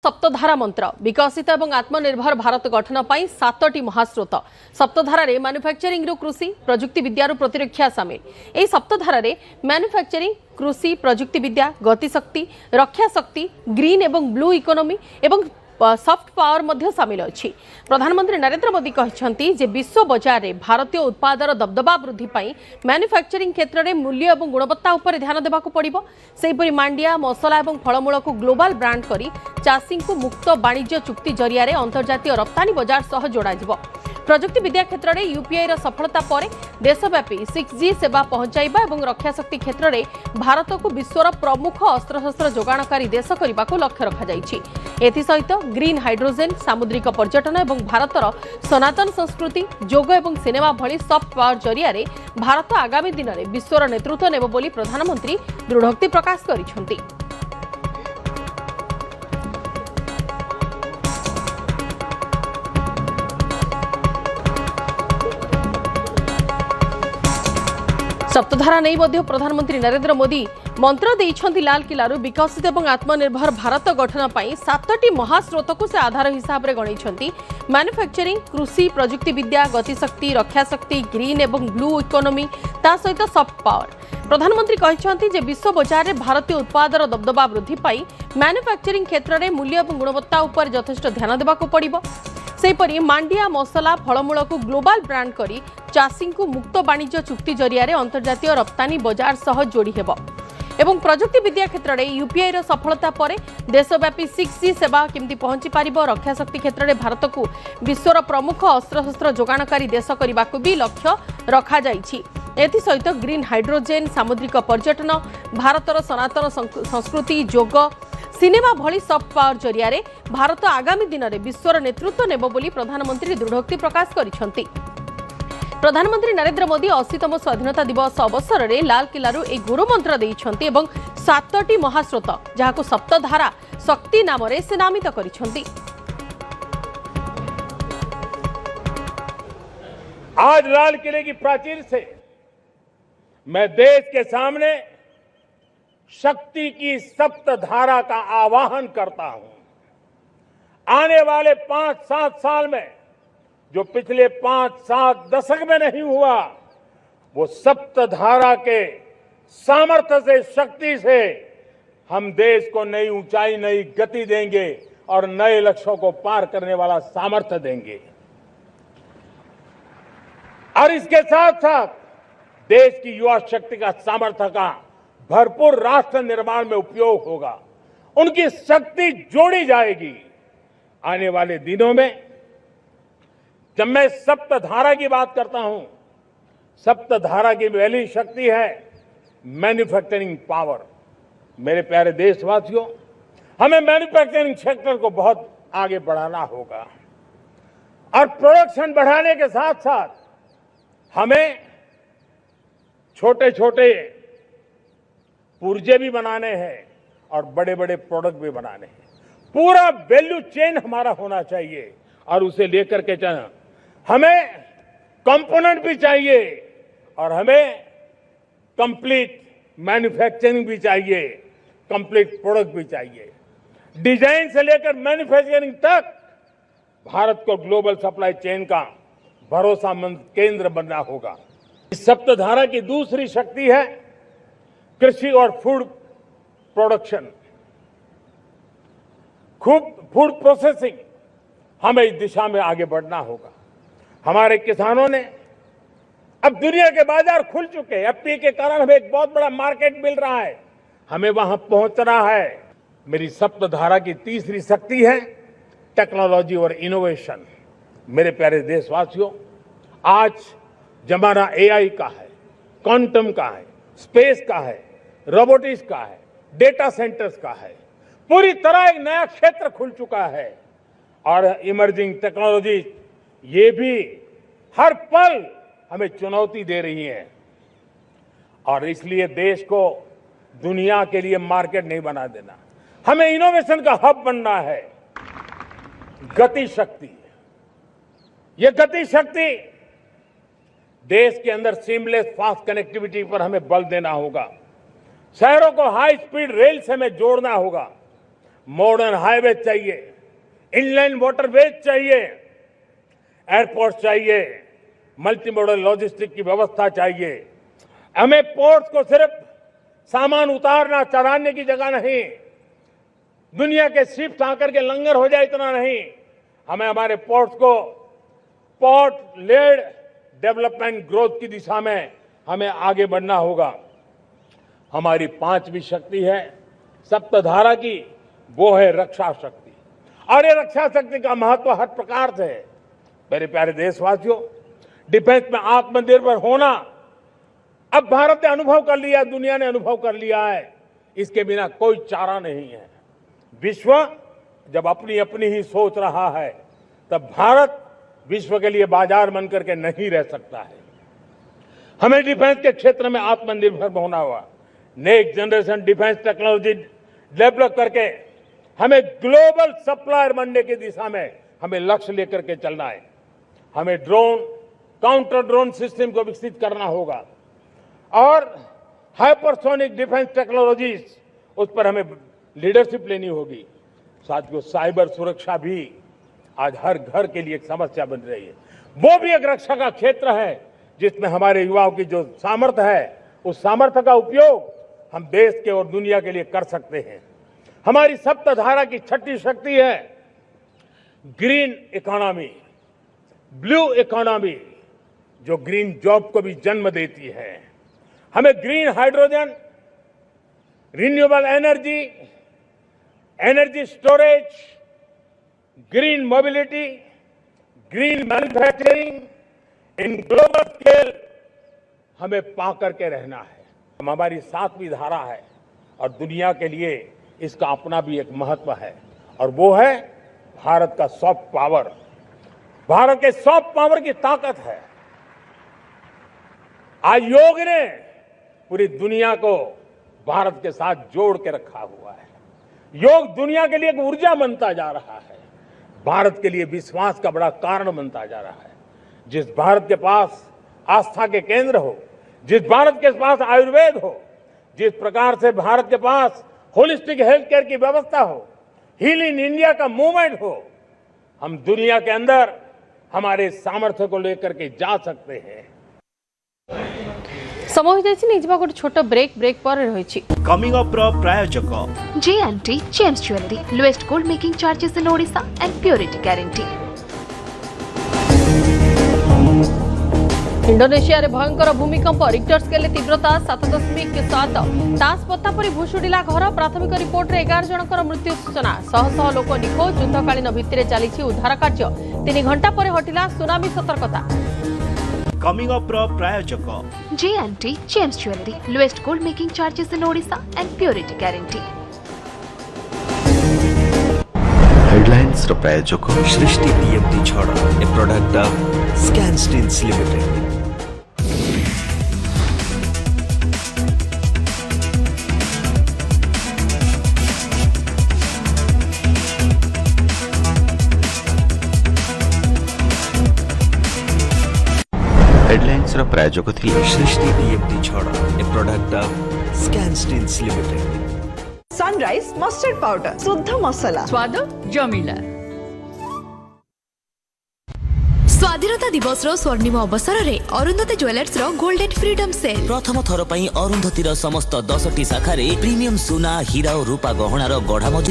सप्तधारा मंत्र विकसित और आत्मनिर्भर भारत गठन पर 7टी महास्रोत सप्तधारे मैन्युफैक्चरिंग कृषि प्रजुक्ति विद्या प्रतिरक्षा सामिल। यह सप्तधारे मैन्युफैक्चरिंग कृषि प्रजुक्ति विद्या गतिशक्ति रक्षा शक्ति ग्रीन एवं ब्लू इकोनॉमी एवं सॉफ्ट पावर मध्य सामिल अछि। प्रधानमंत्री नरेंद्र मोदी कहछंती जे विश्व बाजार रे भारतीय उत्पादर दबदबा वृद्धि पाई मैन्युफैक्चरिंग क्षेत्र में मूल्य और गुणवत्ता उपर ध्यान देबाकू पड़िबो। सेहिपरि मांडिया मसला और फलमूल को ग्लोबल ब्रांड करी चाषी को मुक्त वाणिज्य चुक्ति जरिया रे अंतर्जातीय रप्तानी बाजार सह जोड़ा जिवो। प्रजुक्ति विद्या क्षेत्र में यूपीआई सफलता पर देशव्यापी 6G सेवा पहुंचाइबा और रक्षा शक्ति क्षेत्र में भारत को विश्वर प्रमुख अस्त्रशस्त्र जोगाणकारी देश करने को लक्ष्य रखाଯାଇଛି। एथिसहित ग्रीन हाइड्रोजेन सामुद्रिक पर्यटन और भारतर सनातन संस्कृति जोग और सिनेमा भली सॉफ्ट पावर जरिया रे भारत आगामी दिन में विश्वर नेतृत्व नेब बोली प्रधानमंत्री दृढ़ोक्ति प्रकाश करिसेंती। सप्तधारा नहीं मध्य प्रधानमंत्री नरेंद्र मोदी मंत्र देइछंती लाल किलारु विकसित और आत्मनिर्भर भारत गठन पर 7टी महास्रोत को से आधार हिसाब से गणिछंती। मैन्युफैक्चरिंग कृषि प्रजुक्ति विद्या गतिशक्ति रक्षा शक्ति ग्रीन एवं ब्लू इकोनॉमी ता सहित सॉफ्ट पावर। प्रधानमंत्री कहछंती जे विश्व बाजार रे भारतीय उत्पादर दबदबा वृद्धि पाई मैन्युफैक्चरिंग क्षेत्र में मूल्य और गुणवत्ता उपर यथेष्ट ध्यान देबाकू पड़िबो। सेहिपरि मांडिया मसला फलमूल को ग्लोबल ब्रांड करी चाषी को मुक्त वाणिज्य चुक्ति जरिया रे अंतर्जातीय रप्तानी बाजार सह जोड़ी हेबो एवं प्रजुक्ति विद्या क्षेत्र में यूपीआई सफलता पर देशव्यापी 6G सेवा केमती पहुंची पारिबो। रक्षा शक्ति क्षेत्र में भारत को विश्वर प्रमुख अस्त्रशस्त्र जोगाणकारी देश करने को भी लक्ष्य रखा जाइछि। एथिसहित ग्रीन हाइड्रोजेन सामुद्रिक पर्यटन भारतर सनातन संस्कृति जोग सिनेमा भली सॉफ्ट पावर जरिया रे भारत आगामी दिन में विश्वर नेतृत्व नेब बोली प्रधानमंत्री दृढ़ोक्ति प्रकाश करिसेंती। प्रधानमंत्री नरेंद्र मोदी 80तम स्वाधीनता दिवस अवसर में लाल किलारु एक गुरु मंत्र देइछंती एवं 7टी महास्रोत जहाको सप्तधारा शक्ति नाम से नामित करिसेंती। आज लाल किले की प्राचीर से मैं देश के सामने शक्ति की सप्तधारा का आवाहन करता हूं। आने वाले 5-7 साल में जो पिछले 5-7 दशक में नहीं हुआ, वो सप्तधारा के सामर्थ्य से शक्ति से हम देश को नई ऊंचाई नई गति देंगे और नए लक्ष्यों को पार करने वाला सामर्थ्य देंगे। और इसके साथ साथ देश की युवा शक्ति का सामर्थ्य का भरपूर राष्ट्र निर्माण में उपयोग होगा। उनकी शक्ति जोड़ी जाएगी। आने वाले दिनों में जब मैं सप्तधारा की बात करता हूं, सप्तधारा की पहली शक्ति है मैन्युफैक्चरिंग पावर। मेरे प्यारे देशवासियों, हमें मैन्युफैक्चरिंग सेक्टर को बहुत आगे बढ़ाना होगा और प्रोडक्शन बढ़ाने के साथ साथ हमें छोटे छोटे पुर्जे भी बनाने हैं और बड़े बड़े प्रोडक्ट भी बनाने हैं। पूरा वैल्यू चेन हमारा होना चाहिए और उसे लेकर के चलना। हमें कंपोनेंट भी चाहिए और हमें कंप्लीट मैन्युफैक्चरिंग भी चाहिए, कंप्लीट प्रोडक्ट भी चाहिए। डिजाइन से लेकर मैन्युफैक्चरिंग तक भारत को ग्लोबल सप्लाई चेन का भरोसामंद केंद्र बनना होगा। इस सप्तधारा की दूसरी शक्ति है कृषि और फूड प्रोडक्शन, फूड प्रोसेसिंग। हमें इस दिशा में आगे बढ़ना होगा। हमारे किसानों ने अब दुनिया के बाजार खुल चुके हैं। एफपीए के कारण हमें एक बहुत बड़ा मार्केट मिल रहा है, हमें वहां पहुंचना है। मेरी सप्तधारा की तीसरी शक्ति है टेक्नोलॉजी और इनोवेशन। मेरे प्यारे देशवासियों, आज जमाना एआई का है, क्वांटम का है, स्पेस का है, रोबोटिक्स का है, डेटा सेंटर्स का है। पूरी तरह एक नया क्षेत्र खुल चुका है और इमर्जिंग टेक्नोलॉजी ये भी हर पल हमें चुनौती दे रही है और इसलिए देश को दुनिया के लिए मार्केट नहीं बना देना, हमें इनोवेशन का हब बनना है। गति शक्ति, ये गति शक्ति देश के अंदर सीमलेस फास्ट कनेक्टिविटी पर हमें बल देना होगा। शहरों को हाई स्पीड रेल से हमें जोड़ना होगा। मॉडर्न हाईवे चाहिए, इनलैंड वाटरवेज चाहिए, एयरपोर्ट चाहिए, मल्टी मॉडल लॉजिस्टिक की व्यवस्था चाहिए। हमें पोर्ट्स को सिर्फ सामान उतारना चढ़ाने की जगह नहीं, दुनिया के शिप्स आकर के लंगर हो जाए इतना नहीं, हमें हमारे पोर्ट्स को पोर्ट लेड डेवलपमेंट ग्रोथ की दिशा में हमें आगे बढ़ना होगा। हमारी पांचवी शक्ति है सप्तधारा की, वो है रक्षा शक्ति। और ये रक्षा शक्ति का महत्व हर प्रकार से है। मेरे प्यारे देशवासियों, डिफेंस में आत्मनिर्भर होना अब भारत ने अनुभव कर लिया, दुनिया ने अनुभव कर लिया है, इसके बिना कोई चारा नहीं है। विश्व जब अपनी अपनी ही सोच रहा है, तब भारत विश्व के लिए बाजार बन करके नहीं रह सकता है। हमें डिफेंस के क्षेत्र में आत्मनिर्भर होना होगा। Next generation defence technology develop करके हमें ग्लोबल सप्लायर बनने की दिशा में हमें लक्ष्य लेकर के चलना है। हमें ड्रोन, काउंटर ड्रोन सिस्टम को विकसित करना होगा और हाइपरसोनिक डिफेंस टेक्नोलॉजीज, उस पर हमें लीडरशिप लेनी होगी। साथियों, साइबर सुरक्षा भी आज हर घर के लिए एक समस्या बन रही है। वो भी एक रक्षा का क्षेत्र है जिसमें हमारे युवाओं की जो सामर्थ्य है, उस सामर्थ्य का उपयोग हम देश के और दुनिया के लिए कर सकते हैं। हमारी सप्तधारा की छठी शक्ति है ग्रीन इकोनॉमी, ब्लू इकोनॉमी, जो ग्रीन जॉब को भी जन्म देती है। हमें green hydrogen, renewable energy, energy storage, green mobility, green manufacturing in global scale हमें पा करके रहना है। हमारी सातवीं धारा है और दुनिया के लिए इसका अपना भी एक महत्व है, और वो है भारत का सॉफ्ट पावर। भारत के सॉफ्ट पावर की ताकत है। आज योग ने पूरी दुनिया को भारत के साथ जोड़ के रखा हुआ है। योग दुनिया के लिए एक ऊर्जा बनता जा रहा है, भारत के लिए विश्वास का बड़ा कारण बनता जा रहा है। जिस भारत के पास आस्था के केंद्र हो, जिस भारत के पास आयुर्वेद हो, जिस प्रकार से भारत के पास होलिस्टिक हेल्थ केयर की व्यवस्था हो, हील इन इंडिया का मूवमेंट हो, हम दुनिया के अंदर हमारे सामर्थ्य को लेकर के जा सकते हैं। समय हो जाइछि नहीं, गोटे छोट ब्रेक पर रही। कमिंग अप प्रायोजक J&T James Jewelry, lowest gold making charges in Odisha and purity guarantee. Indonesia रे भयंकर भूमिकंप, रिक्टर स्केल तीव्रता 7.7। तास पत्ता परी भूशुड़िला घर। प्राथमिक रिपोर्ट रे 11 जनकर मृत्यु सूचना। शह शह लोक निखोज। युद्धकालीन भित्तिरे चलीछि उद्धार कार्य। 3 घंटा पर हटिला सुनामी सतर्कता। कमिंग अप प्रायोजक J&T James Jewelry, lowest gold making charges in Odisha and purity guarantee. Headlines ର प्रायोजक सृष्टि बीएमटी छड़, a product of Scan Steels limited. Headlines ର प्रायोजक थिले सृष्टि बीएमटी छड़, a product of Scan Steels limited. Sunrise mustard powder, शुद्ध मसला, स्वाद जमिला। स्वाधीनता दिवस रो स्वर्णिम अवसर रे अरुंधति ज्वेलर्स रो गोल्डन फ्रीडम सेल। प्रथम थर पई अरुंधतिर समस्त 10टी शाखा रे प्रीमियम सुना, हीरा और रूपा गहणार गढ़ा मजूद।